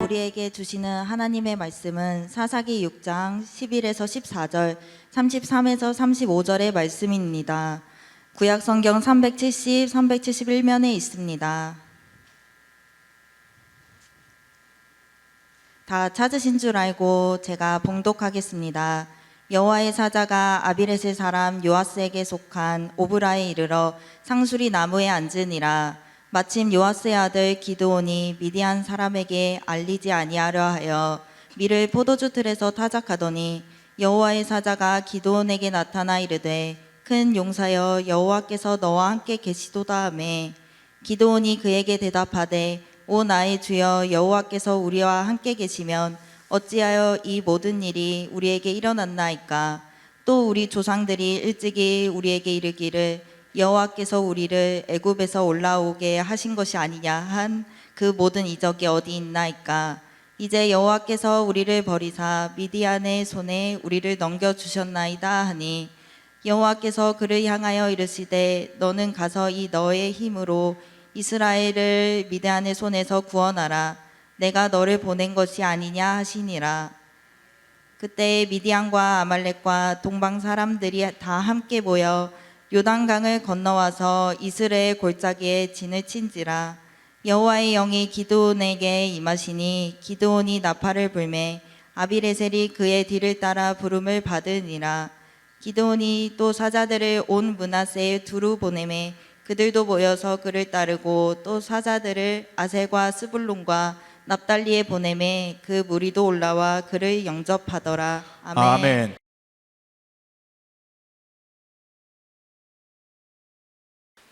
우리에게 주시는 하나님의 말씀은 사사기 6장 11에서 14절, 33에서 35절의 말씀입니다. 구약 성경 370, 371면에 있습니다. 다 찾으신 줄 알고 제가 봉독하겠습니다. 여호와의 사자가 아비레셀 사람 요아스에게 속한 오브라에 이르러 상수리 나무에 앉으니라. 마침 요아스의 아들 기드온이 미디안 사람에게 알리지 아니하려 하여 밀을 포도주 틀에서 타작하더니 여호와의 사자가 기드온에게 나타나 이르되 큰 용사여 여호와께서 너와 함께 계시도다 하매 기드온이 그에게 대답하되 오 나의 주여 여호와께서 우리와 함께 계시면 어찌하여 이 모든 일이 우리에게 일어났나이까. 또 우리 조상들이 일찍이 우리에게 이르기를 여호와께서 우리를 애굽에서 올라오게 하신 것이 아니냐 한 그 모든 이적이 어디 있나이까. 이제 여호와께서 우리를 버리사 미디안의 손에 우리를 넘겨주셨나이다 하니 여호와께서 그를 향하여 이르시되 너는 가서 이 너의 힘으로 이스라엘을 미디안의 손에서 구원하라. 내가 너를 보낸 것이 아니냐 하시니라. 그때 미디안과 아말렉과 동방 사람들이 다 함께 모여 요단강을 건너와서 이스라엘 골짜기에 진을 친지라. 여호와의 영이 기드온에게 임하시니 기드온이 나팔을 불매 아비레셀이 그의 뒤를 따라 부름을 받으니라. 기드온이 또 사자들을 온 므낫세에 두루 보내매 그들도 모여서 그를 따르고 또 사자들을 아셀과 스불론과 납달리에 보내매 그 무리도 올라와 그를 영접하더라. 아멘. 아멘.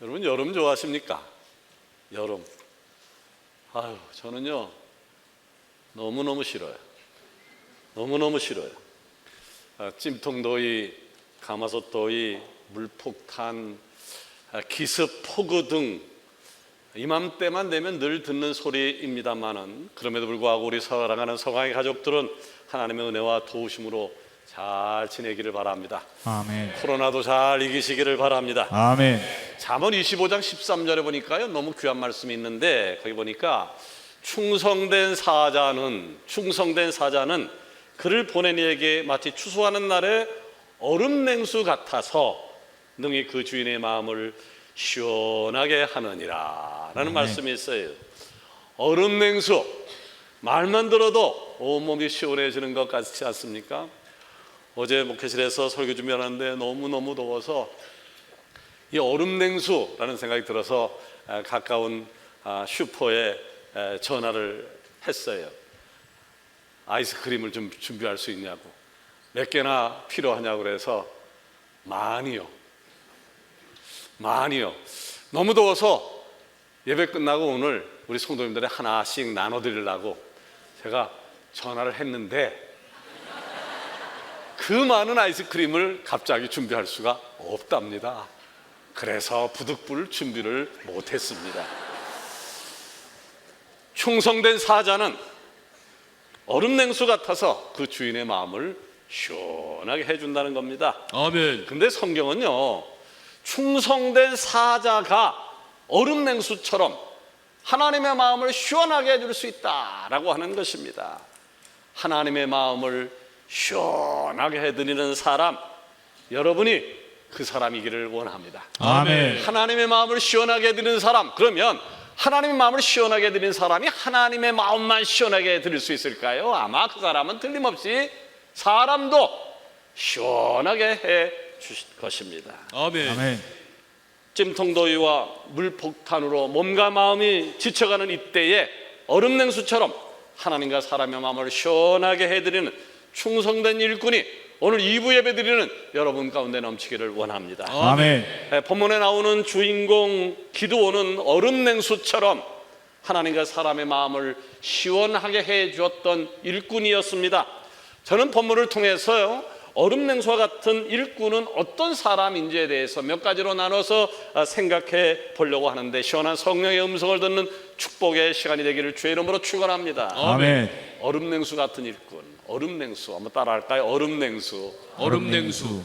여러분 여름 좋아하십니까? 여름. 아유, 저는요 너무너무 싫어요. 너무너무 싫어요. 찜통더위, 가마솥더위, 물폭탄, 기습, 폭우 등 이맘때만 되면 늘 듣는 소리입니다만은 그럼에도 불구하고 우리 사랑하는 서강의 가족들은 하나님의 은혜와 도우심으로 잘 지내기를 바랍니다. 아멘. 코로나도 잘 이기시기를 바랍니다. 아멘. 잠언 25장 13절에 보니까요 너무 귀한 말씀이 있는데 거기 보니까 충성된 사자는 그를 보낸 이에게 마치 추수하는 날에 얼음 냉수 같아서 능히 그 주인의 마음을 시원하게 하느니라 라는 말씀이 있어요. 얼음 냉수, 말만 들어도 온몸이 시원해지는 것 같지 않습니까? 어제 목회실에서 설교 준비하는데 너무너무 더워서 이 얼음 냉수라는 생각이 들어서 가까운 슈퍼에 전화를 했어요. 아이스크림을 좀 준비할 수 있냐고, 몇 개나 필요하냐고 그래서 많이요. 너무 더워서 예배 끝나고 오늘 우리 성도님들에 하나씩 나눠드리려고 제가 전화를 했는데 그 많은 아이스크림을 갑자기 준비할 수가 없답니다. 그래서 부득불 준비를 못했습니다. 충성된 사자는 얼음 냉수 같아서 그 주인의 마음을 시원하게 해준다는 겁니다. 아멘. 근데 성경은요 충성된 사자가 얼음 냉수처럼 하나님의 마음을 시원하게 해줄 수 있다라고 하는 것입니다. 하나님의 마음을 시원하게 해드리는 사람, 여러분이 그 사람이기를 원합니다. 아멘. 하나님의 마음을 시원하게 해드리는 사람, 그러면 하나님의 마음을 시원하게 해드리는 사람이 하나님의 마음만 시원하게 해드릴 수 있을까요? 아마 그 사람은 틀림없이 사람도 시원하게 해 주실 것입니다. 아멘. 아멘. 찜통더위와 물폭탄으로 몸과 마음이 지쳐가는 이때에 얼음 냉수처럼 하나님과 사람의 마음을 시원하게 해드리는 충성된 일꾼이 오늘 2부 예배 드리는 여러분 가운데 넘치기를 원합니다. 아멘. 본문에 나오는 주인공 기드온은 얼음 냉수처럼 하나님과 사람의 마음을 시원하게 해 주었던 일꾼이었습니다. 저는 본문을 통해서요 얼음 냉수와 같은 일꾼은 어떤 사람인지에 대해서 몇 가지로 나눠서 생각해 보려고 하는데 시원한 성령의 음성을 듣는 축복의 시간이 되기를 주의 이름으로 축원합니다. 아멘. 얼음 냉수 같은 일꾼, 얼음 냉수 한번 따라할까요? 얼음 냉수. 얼음 냉수.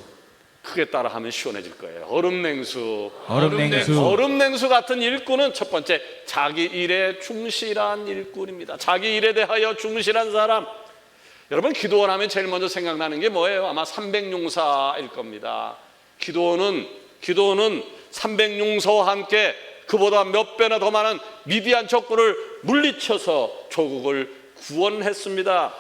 크게 따라하면 시원해질 거예요. 얼음냉수. 얼음냉수. 얼음냉수 같은 일꾼은 첫 번째, 자기 일에 충실한 일꾼입니다. 자기 일에 대하여 충실한 사람. 여러분, 기도원 하면 제일 먼저 생각나는 게 뭐예요? 아마 300용사일 겁니다. 기도원은 300용사와 함께 그보다 몇 배나 더 많은 미디안 적군을 물리쳐서 조국을 구원했습니다.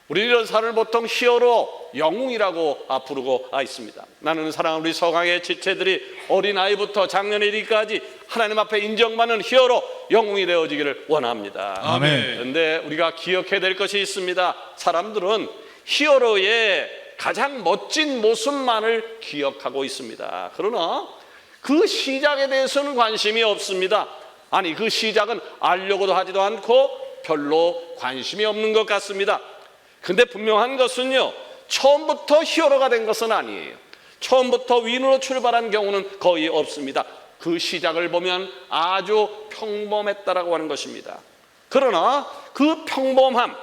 우리 이런 사람을 보통 히어로, 영웅이라고 부르고 있습니다. 나는 사랑하는 우리 서강의 지체들이 어린아이부터 장년이리까지 하나님 앞에 인정받는 히어로, 영웅이 되어지기를 원합니다. 아멘. 그런데 우리가 기억해야 될 것이 있습니다. 사람들은 히어로의 가장 멋진 모습만을 기억하고 있습니다. 그러나 그 시작에 대해서는 관심이 없습니다. 아니, 그 시작은 알려고도 하지도 않고 별로 관심이 없는 것 같습니다. 근데 분명한 것은요, 처음부터 히어로가 된 것은 아니에요. 처음부터 위인으로 출발한 경우는 거의 없습니다. 그 시작을 보면 아주 평범했다라고 하는 것입니다. 그러나 그 평범함,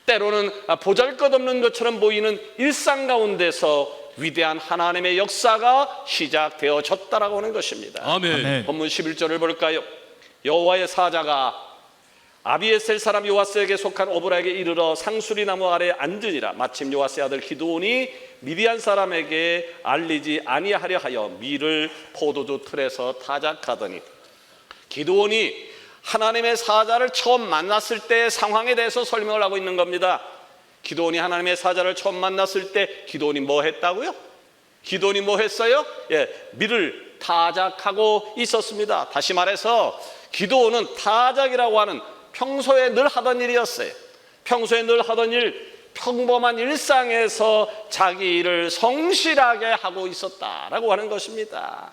때로는 보잘것없는 것처럼 보이는 일상 가운데서 위대한 하나님의 역사가 시작되어졌다라고 하는 것입니다. 아멘. 본문 11절을 볼까요? 여호와의 사자가 아비에셀 사람 요아스에게 속한 오브라에게 이르러 상수리 나무 아래에 앉으니라. 마침 요아스의 아들 기드온이 미디안 사람에게 알리지 아니하려 하여 밀을 포도주 틀에서 타작하더니, 기드온이 하나님의 사자를 처음 만났을 때의 상황에 대해서 설명을 하고 있는 겁니다. 기드온이 하나님의 사자를 처음 만났을 때 기드온이 뭐 했다고요? 기드온이 뭐 했어요? 밀을 타작하고 있었습니다. 다시 말해서 기드온은 타작이라고 하는 평소에 늘 하던 일이었어요. 평소에 늘 하던 일, 평범한 일상에서 자기 일을 성실하게 하고 있었다라고 하는 것입니다.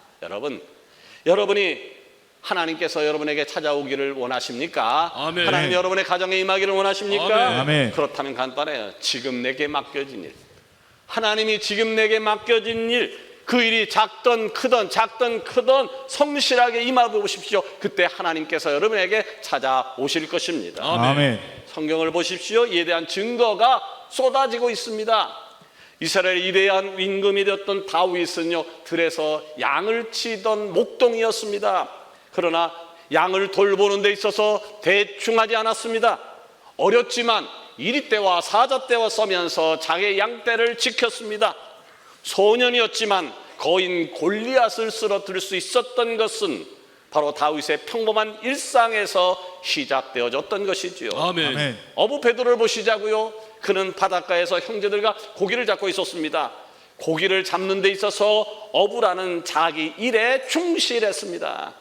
여러분이 하나님께서 여러분에게 찾아오기를 원하십니까? 아멘. 하나님 여러분의 가정에 임하기를 원하십니까? 아멘. 그렇다면 간단해요. 지금 내게 맡겨진 일, 하나님이 지금 내게 맡겨진 일, 그 일이 작든 크든 성실하게 임해보십시오. 그때 하나님께서 여러분에게 찾아오실 것입니다. 아멘. 성경을 보십시오. 이에 대한 증거가 쏟아지고 있습니다. 이스라엘의 위대한 임금이 되었던 다윗은요, 들에서 양을 치던 목동이었습니다. 그러나 양을 돌보는 데 있어서 대충하지 않았습니다. 어렸지만 이리 때와 사자 때와 써면서 자기의 양떼를 지켰습니다. 소년이었지만 거인 골리앗을 쓰러뜨릴 수 있었던 것은 바로 다윗의 평범한 일상에서 시작되어졌던 것이지요. 아멘. 어부 베드로를 보시자고요. 그는 바닷가에서 형제들과 고기를 잡고 있었습니다. 고기를 잡는 데 있어서 어부라는 자기 일에 충실했습니다.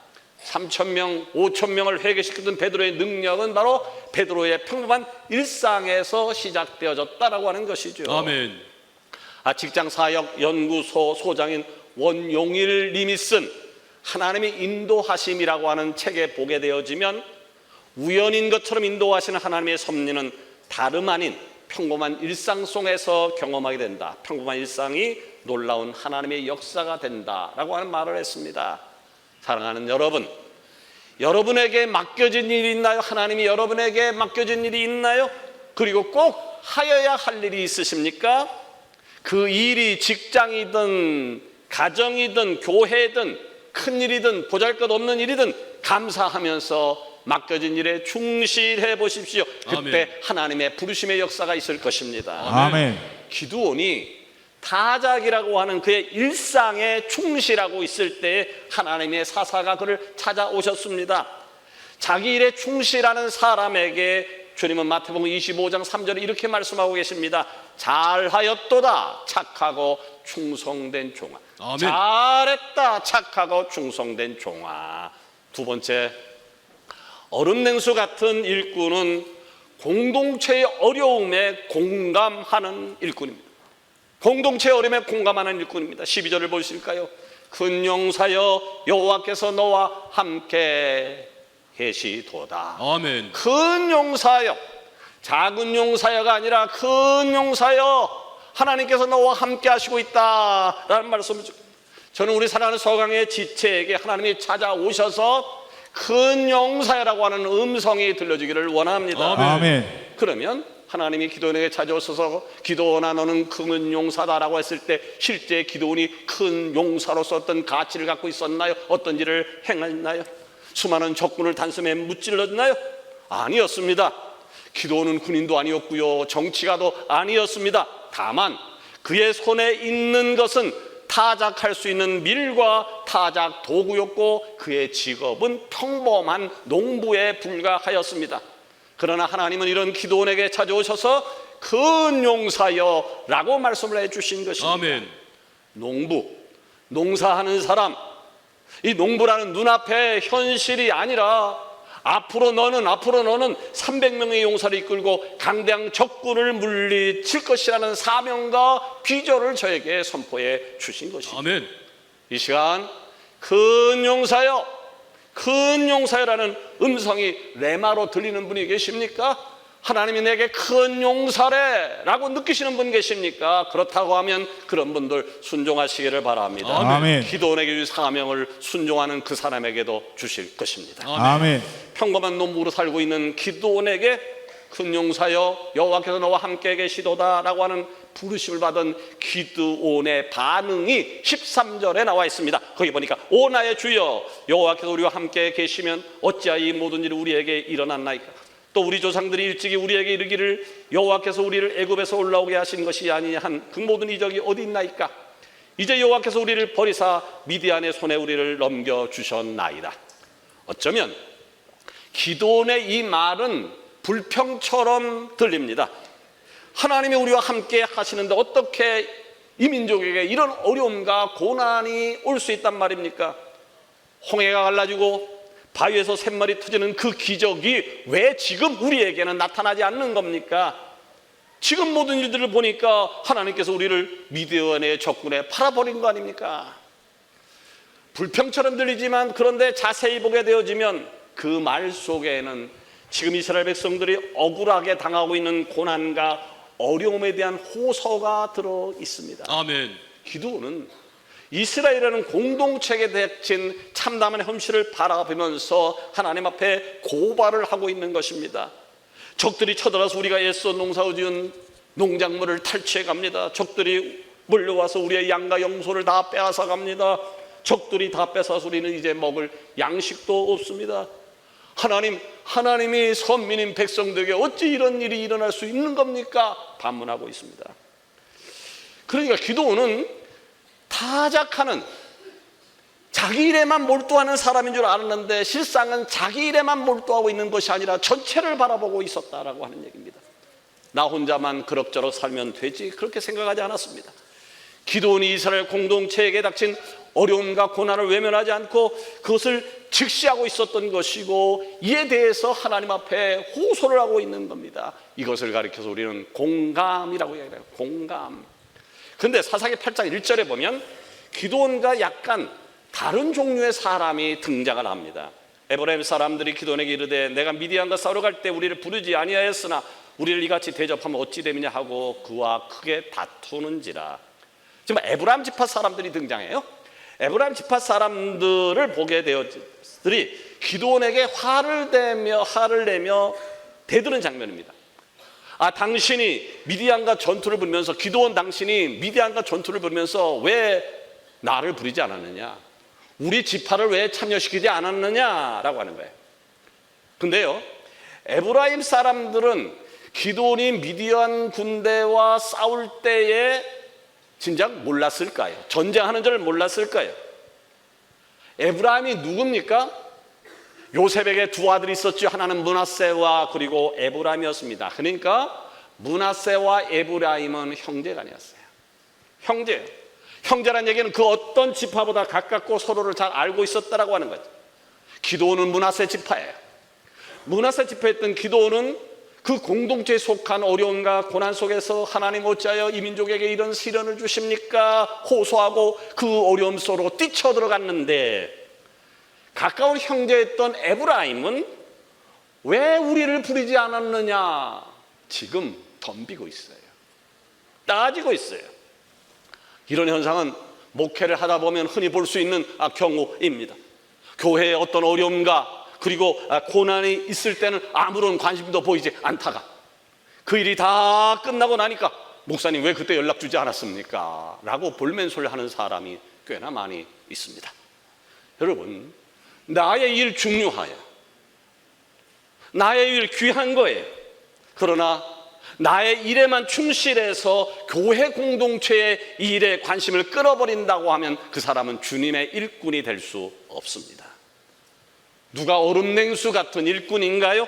3,000명, 5,000명을 회개시키던 베드로의 능력은 바로 베드로의 평범한 일상에서 시작되어졌다라고 하는 것이죠. 아멘. 직장사역연구소 소장인 원용일 님이 쓴 하나님의 인도하심이라고 하는 책에 보게 되어지면, 우연인 것처럼 인도하시는 하나님의 섭리는 다름 아닌 평범한 일상 속에서 경험하게 된다. 평범한 일상이 놀라운 하나님의 역사가 된다라고 하는 말을 했습니다. 사랑하는 여러분, 여러분에게 맡겨진 일이 있나요? 하나님이 여러분에게 맡겨진 일이 있나요? 그리고 꼭 하여야 할 일이 있으십니까? 그 일이 직장이든 가정이든 교회든 큰일이든 보잘것없는 일이든 감사하면서 맡겨진 일에 충실해 보십시오. 그때 아멘. 하나님의 부르심의 역사가 있을 것입니다. 아멘. 기드온이 타작이라고 하는 그의 일상에 충실하고 있을 때 하나님의 사사가 그를 찾아오셨습니다. 자기 일에 충실하는 사람에게 주님은 마태복음 25장 3절에 이렇게 말씀하고 계십니다. 잘하였도다 착하고 충성된 종아. 아멘. 잘했다 착하고 충성된 종아. 두 번째, 얼음냉수 같은 일꾼은 공동체의 어려움에 공감하는 일꾼입니다. 공동체의 어려움에 공감하는 일꾼입니다. 12절을 보실까요? 큰 용사여 여호와께서 너와 함께 계시도다. 아멘. 큰 용사여, 작은 용사여가 아니라 큰 용사여, 하나님께서 너와 함께 하시고 있다라는 말씀을, 저는 우리 사랑하는 서강의 지체에게 하나님이 찾아오셔서 큰 용사여라고 하는 음성이 들려주기를 원합니다. 아멘. 그러면 하나님이 기도원에게 찾아오셔서 기도원아 너는 큰 용사다라고 했을 때 실제 기도원이 큰 용사로서 어떤 가치를 갖고 있었나요? 어떤 일을 행했나요? 수많은 적군을 단숨에 무찔렀나요? 아니었습니다. 기도원은 군인도 아니었고요, 정치가도 아니었습니다. 다만 그의 손에 있는 것은 타작할 수 있는 밀과 타작 도구였고 그의 직업은 평범한 농부에 불과하였습니다. 그러나 하나님은 이런 기도원에게 찾아오셔서 큰 용사여 라고 말씀을 해주신 것입니다. 아멘. 농부, 농사하는 사람, 이 농부라는 눈앞의 현실이 아니라 앞으로 너는 300명의 용사를 이끌고 강대한 적군을 물리칠 것이라는 사명과 비전을 저에게 선포해 주신 것입니다. 아멘. 이 시간 큰 용사여, 큰 용사여라는 음성이 레마로 들리는 분이 계십니까? 하나님이 내게 큰 용사래 라고 느끼시는 분 계십니까? 그렇다고 하면 그런 분들 순종하시기를 바랍니다. 아멘. 기도원에게 주신 사명을 순종하는 그 사람에게도 주실 것입니다. 아멘. 평범한 농부로 살고 있는 기도원에게 큰 용사여 여호와께서 너와 함께 계시도다 라고 하는 부르심을 받은 기드온의 반응이 13절에 나와 있습니다. 거기 보니까 오 나의 주여 여호와께서 우리와 함께 계시면 어찌하여 이 모든 일이 우리에게 일어났나이까? 또 우리 조상들이 일찍이 우리에게 이르기를 여호와께서 우리를 애굽에서 올라오게 하신 것이 아니냐 한 그 모든 이적이 어디 있나이까? 이제 여호와께서 우리를 버리사 미디안의 손에 우리를 넘겨주셨나이다. 어쩌면 기도원의 이 말은 불평처럼 들립니다. 하나님이 우리와 함께 하시는데 어떻게 이 민족에게 이런 어려움과 고난이 올 수 있단 말입니까? 홍해가 갈라지고 바위에서 샘물이 터지는 그 기적이 왜 지금 우리에게는 나타나지 않는 겁니까? 지금 모든 일들을 보니까 하나님께서 우리를 미디안의 적군에 팔아버린 거 아닙니까? 불평처럼 들리지만 그런데 자세히 보게 되어지면 그 말 속에는 지금 이스라엘 백성들이 억울하게 당하고 있는 고난과 어려움에 대한 호소가 들어 있습니다. 아멘. 기도는 이스라엘이라는 공동체에 닥친 참담한 현실을 바라보면서 하나님 앞에 고발을 하고 있는 것입니다. 적들이 쳐들어서 우리가 애써 농사지은 농작물을 탈취해 갑니다. 적들이 몰려와서 우리의 양과 영소를 다 빼앗아 갑니다. 적들이 다 뺏어서 우리는 이제 먹을 양식도 없습니다. 하나님이 선민인 백성들에게 어찌 이런 일이 일어날 수 있는 겁니까? 반문하고 있습니다. 그러니까 기도는 타작하는 자기 일에만 몰두하는 사람인 줄 알았는데 실상은 자기 일에만 몰두하고 있는 것이 아니라 전체를 바라보고 있었다라고 하는 얘기입니다. 나 혼자만 그럭저럭 살면 되지 그렇게 생각하지 않았습니다. 기도원이 이스라엘 공동체에게 닥친 어려움과 고난을 외면하지 않고 그것을 직시하고 있었던 것이고 이에 대해서 하나님 앞에 호소를 하고 있는 겁니다. 이것을 가리켜서 우리는 공감이라고 얘기해요. 공감. 그런데 사사기 8장 1절에 보면 기도원과 약간 다른 종류의 사람이 등장을 합니다. 에브라임 사람들이 기도원에게 이르되 내가 미디안과 싸우러 갈 때 우리를 부르지 아니하였으나 우리를 이같이 대접하면 어찌 되느냐 하고 그와 크게 다투는지라. 지금 에브라임 지파 사람들이 등장해요. 에브라임 지파 사람들을 보게 되었으니 기도원에게 화를 내며 대드는 장면입니다. 당신이 미디안과 전투를 벌이면서 기도원 당신이 미디안과 전투를 벌이면서 왜 나를 부리지 않았느냐? 우리 지파를 왜 참여시키지 않았느냐라고 하는 거예요. 근데요, 에브라임 사람들은 기도원이 미디안 군대와 싸울 때에 진작 몰랐을까요? 전쟁하는 줄 몰랐을까요? 에브라임이 누굽니까? 요셉에게 두 아들이 있었죠. 하나는 므낫세와 그리고 에브라임이었습니다. 그러니까 므낫세와 에브라임은 형제가 아니었어요. 형제예요. 형제란 얘기는 그 어떤 지파보다 가깝고 서로를 잘 알고 있었다라고 하는 거죠. 기도원은 므낫세 지파예요. 므낫세 지파였던 기도원은 그 공동체에 속한 어려움과 고난 속에서 하나님 어찌하여 이 민족에게 이런 시련을 주십니까? 호소하고 그 어려움 속으로 뛰쳐들어갔는데 가까운 형제였던 에브라임은 왜 우리를 부리지 않았느냐? 지금 덤비고 있어요. 따지고 있어요. 이런 현상은 목회를 하다 보면 흔히 볼 수 있는 경우입니다. 교회에 어떤 어려움과 그리고 고난이 있을 때는 아무런 관심도 보이지 않다가 그 일이 다 끝나고 나니까 목사님 왜 그때 연락 주지 않았습니까? 라고 볼멘소리 하는 사람이 꽤나 많이 있습니다. 여러분, 나의 일 중요해요. 나의 일 귀한 거예요. 그러나 나의 일에만 충실해서 교회 공동체의 일에 관심을 끌어버린다고 하면 그 사람은 주님의 일꾼이 될 수 없습니다. 누가 얼음냉수 같은 일꾼인가요?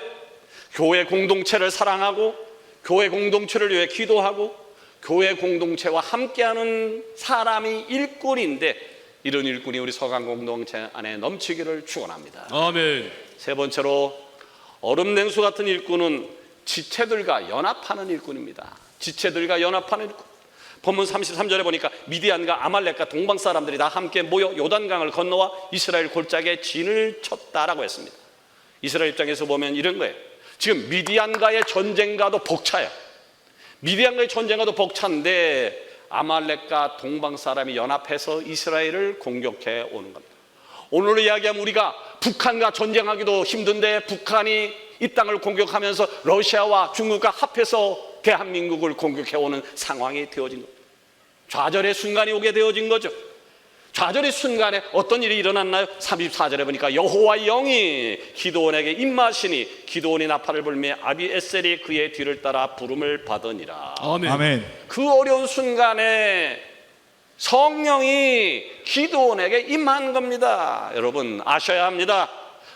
교회 공동체를 사랑하고 교회 공동체를 위해 기도하고 교회 공동체와 함께하는 사람이 일꾼인데, 이런 일꾼이 우리 서강 공동체 안에 넘치기를 축원합니다. 아멘. 세 번째로, 얼음냉수 같은 일꾼은 지체들과 연합하는 일꾼입니다. 지체들과 연합하는 일꾼. 본문 33절에 보니까 미디안과 아말렉과 동방 사람들이 다 함께 모여 요단강을 건너와 이스라엘 골짜기에 진을 쳤다라고 했습니다. 이스라엘 입장에서 보면 이런 거예요. 지금 미디안과의 전쟁과도 벅차요. 미디안과의 전쟁과도 벅찬데 아말렉과 동방 사람이 연합해서 이스라엘을 공격해 오는 겁니다. 오늘 이야기하면 우리가 북한과 전쟁하기도 힘든데 북한이 이 땅을 공격하면서 러시아와 중국과 합해서 대한민국을 공격해 오는 상황이 되어진 겁니다. 좌절의 순간이 오게 되어진 거죠. 좌절의 순간에 어떤 일이 일어났나요? 34절에 보니까 여호와의 영이 기드온에게 임하시니 기드온이 나팔을 불며 아비에셀이 그의 뒤를 따라 부름을 받으니라. 아멘. 아멘. 그 어려운 순간에 성령이 기드온에게 임한 겁니다. 여러분 아셔야 합니다.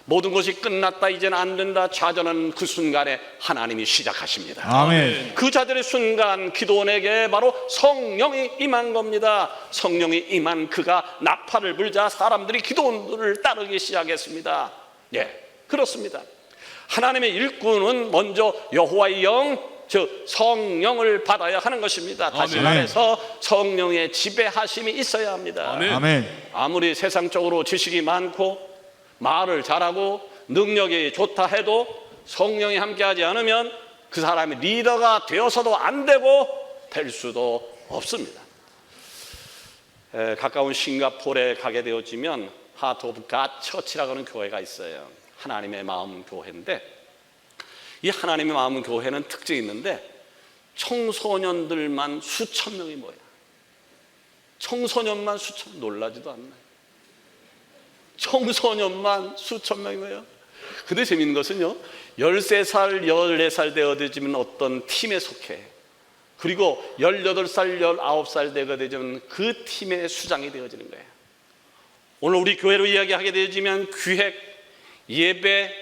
모든 것이 끝났다, 이제는 안 된다, 좌절하는 그 순간에 하나님이 시작하십니다. 아멘. 그 좌절의 순간 기드온에게 바로 성령이 임한 겁니다. 성령이 임한 그가 나팔을 불자 사람들이 기드온을 따르기 시작했습니다. 예, 그렇습니다. 하나님의 일꾼은 먼저 여호와의 영, 즉 성령을 받아야 하는 것입니다. 다시 아멘. 말해서 성령의 지배하심이 있어야 합니다. 아멘. 아멘. 아무리 세상적으로 지식이 많고 말을 잘하고 능력이 좋다 해도 성령이 함께하지 않으면 그 사람이 리더가 되어서도 안 되고 될 수도 없습니다. 가까운 싱가포르에 가게 되어지면 하트 오브 갓 처치라고 하는 교회가 있어요. 하나님의 마음 교회인데, 이 하나님의 마음 교회는 특징이 있는데 청소년들만 수천 명이 모여요. 청소년만 수천, 놀라지도 않나요? 청소년만 수천 명이에요. 근데 재밌는 것은요, 13살, 14살 되어지면 어떤 팀에 속해. 그리고 18살, 19살 되어지면 그 팀의 수장이 되어지는 거예요. 오늘 우리 교회로 이야기하게 되어지면 기획, 예배,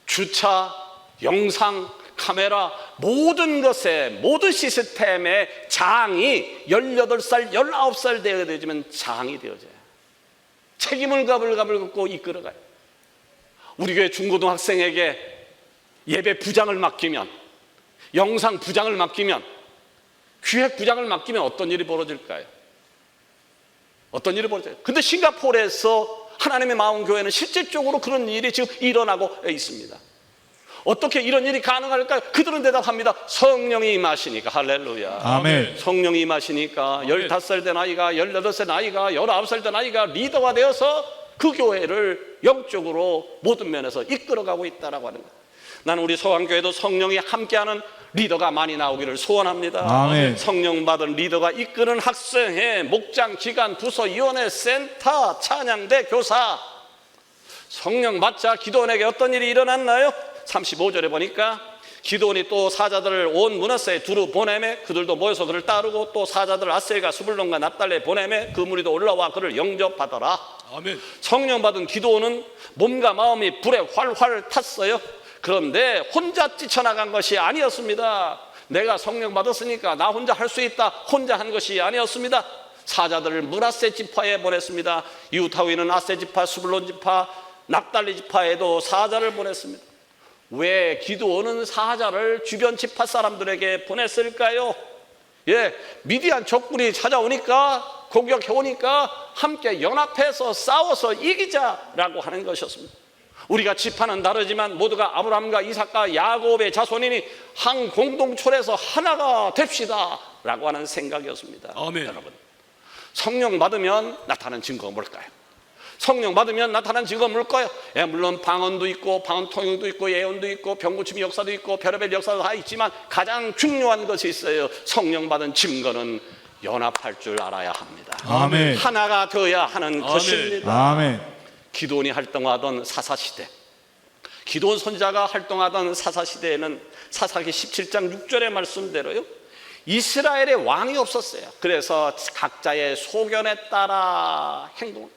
주차, 영상, 카메라, 모든 것에, 모든 시스템의 장이 18살, 19살 되어지면 장이 되어져요. 책임을 가불가불 갖고 이끌어가요. 우리 교회 중고등학생에게 예배 부장을 맡기면, 영상 부장을 맡기면, 기획 부장을 맡기면 어떤 일이 벌어질까요? 어떤 일이 벌어져요? 근데 싱가포르에서 하나님의 마음 교회는 실질적으로 그런 일이 지금 일어나고 있습니다. 어떻게 이런 일이 가능할까요? 그들은 대답합니다. 성령이 임하시니까. 할렐루야. 아멘. 성령이 임하시니까 15살 된 아이가, 18살 된 아이가, 19살 된 아이가 리더가 되어서 그 교회를 영적으로 모든 면에서 이끌어가고 있다라고 하는 거예요. 나는 우리 서강교회도 성령이 함께하는 리더가 많이 나오기를 소원합니다. 아멘. 성령 받은 리더가 이끄는 학생회, 목장, 기관, 부서, 위원회, 센터, 찬양대, 교사. 성령 받자 기도원에게 어떤 일이 일어났나요? 35절에 보니까 기드온이 또 사자들을 온 므낫세에 두루 보내매 그들도 모여서 그를 따르고 또 사자들 아셀과 스불론과 납달레에 보내매 그 무리도 올라와 그를 영접하더라. 아멘. 성령 받은 기드온은 몸과 마음이 불에 활활 탔어요. 그런데 혼자 뛰쳐나간 것이 아니었습니다. 내가 성령 받았으니까 나 혼자 할 수 있다, 혼자 한 것이 아니었습니다. 사자들을 므낫세 지파에 보냈습니다. 이웃하위는 아세 지파, 스불론 지파, 납달리 지파에도 사자를 보냈습니다. 왜 기드온은 사자를 주변 지파 사람들에게 보냈을까요? 예, 미디안 적군이 찾아오니까, 공격해 오니까 함께 연합해서 싸워서 이기자라고 하는 것이었습니다. 우리가 지파는 다르지만 모두가 아브라함과 이삭과 야곱의 자손이니 한 공동체에서 하나가 됩시다 라고 하는 생각이었습니다. 아멘. 여러분, 성령 받으면 나타나는 증거가 뭘까요? 성령 받으면 나타난 증거가 뭘까요? 예, 물론 방언도 있고 방언 통역도 있고 예언도 있고 병고침의 역사도 있고 별의별 역사도 다 있지만 가장 중요한 것이 있어요. 성령 받은 증거는 연합할 줄 알아야 합니다. 아멘. 하나가 되어야 하는 것입니다. 아멘. 기도원이 활동하던 사사시대, 기도원 선지자가 활동하던 사사시대에는 사사기 17장 6절의 말씀대로요, 이스라엘의 왕이 없었어요. 그래서 각자의 소견에 따라 행동,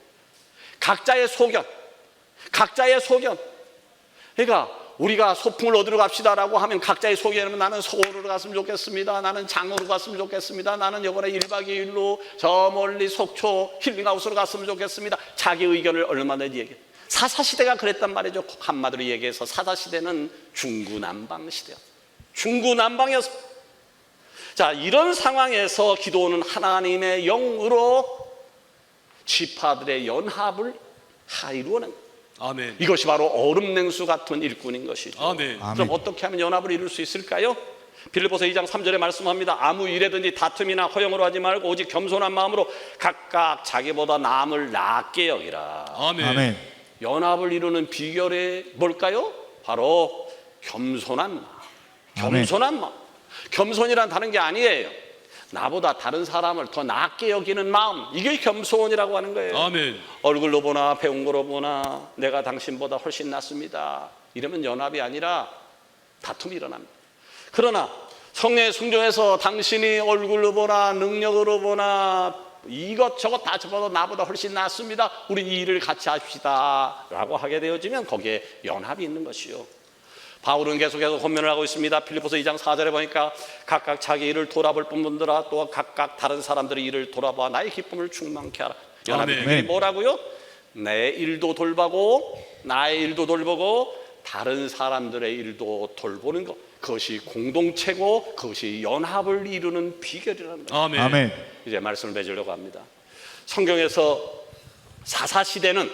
각자의 소견. 그러니까 우리가 소풍을 어디로 갑시다라고 하면 각자의 소견은 나는 서울으로 갔으면 좋겠습니다, 나는 장으로 갔으면 좋겠습니다, 나는 이번에 1박 2일로 저 멀리 속초 힐링하우스로 갔으면 좋겠습니다. 자기 의견을 얼마든지 얘기해. 사사시대가 그랬단 말이죠. 한마디로 얘기해서 사사시대는 중구난방시대였어요. 중구난방이었습니다. 자, 이런 상황에서 기도는 하나님의 영으로 지파들의 연합을 이루어낸 거예요. 아멘. 이것이 바로 얼음냉수 같은 일꾼인 것이죠. 아멘. 그럼 어떻게 하면 연합을 이룰 수 있을까요? 빌립보서 2장 3절에 말씀합니다. 아무 일에든지 다툼이나 허영으로 하지 말고 오직 겸손한 마음으로 각각 자기보다 남을 낮게 여기라. 아멘. 아멘. 연합을 이루는 비결이 뭘까요? 바로 겸손한 마음. 겸손한 마음. 겸손이란 다른 게 아니에요. 나보다 다른 사람을 더 낮게 여기는 마음, 이게 겸손이라고 하는 거예요. 아멘. 얼굴로 보나 배운 거로 보나 내가 당신보다 훨씬 낫습니다, 이러면 연합이 아니라 다툼이 일어납니다. 그러나 성령의 순종에서 당신이 얼굴로 보나 능력으로 보나 이것저것 다 접어도 나보다 훨씬 낫습니다, 우리 이 일을 같이 합시다 라고 하게 되어지면 거기에 연합이 있는 것이요. 바울은 계속해서 권면을 하고 있습니다. 빌립보서 2장 4절에 보니까 각각 자기 일을 돌아볼 뿐더러 또 각각 다른 사람들의 일을 돌아봐 나의 기쁨을 충만케 하라. 연합의 아멘. 비결이 뭐라고요? 내 일도 돌보고 나의 일도 돌보고 다른 사람들의 일도 돌보는 것, 그것이 공동체고 그것이 연합을 이루는 비결이라는 거예요. 아멘. 아멘. 이제 말씀을 맺으려고 합니다. 성경에서 사사시대는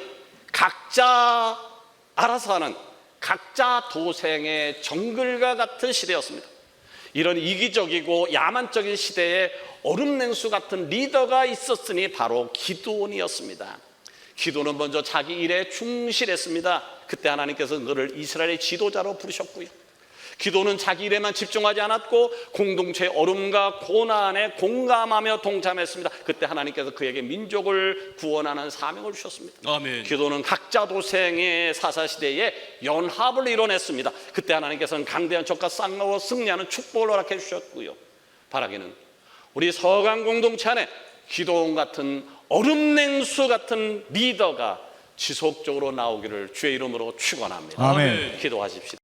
각자 알아서 하는 각자 도생의 정글과 같은 시대였습니다. 이런 이기적이고 야만적인 시대에 얼음냉수 같은 리더가 있었으니 바로 기드온이었습니다. 기드온은 먼저 자기 일에 충실했습니다. 그때 하나님께서 그를 이스라엘의 지도자로 부르셨고요. 기도는 자기 일에만 집중하지 않았고 공동체의 어려움과 고난에 공감하며 동참했습니다. 그때 하나님께서 그에게 민족을 구원하는 사명을 주셨습니다. 아멘. 기도는 각자 도생의 사사시대에 연합을 이뤄냈습니다. 그때 하나님께서는 강대한 적과 쌍나와 승리하는 축복을 허락해 주셨고요. 바라기는 우리 서강 공동체 안에 기도원 같은 얼음냉수 같은 리더가 지속적으로 나오기를 주의 이름으로 축원합니다. 아멘. 기도하십시다.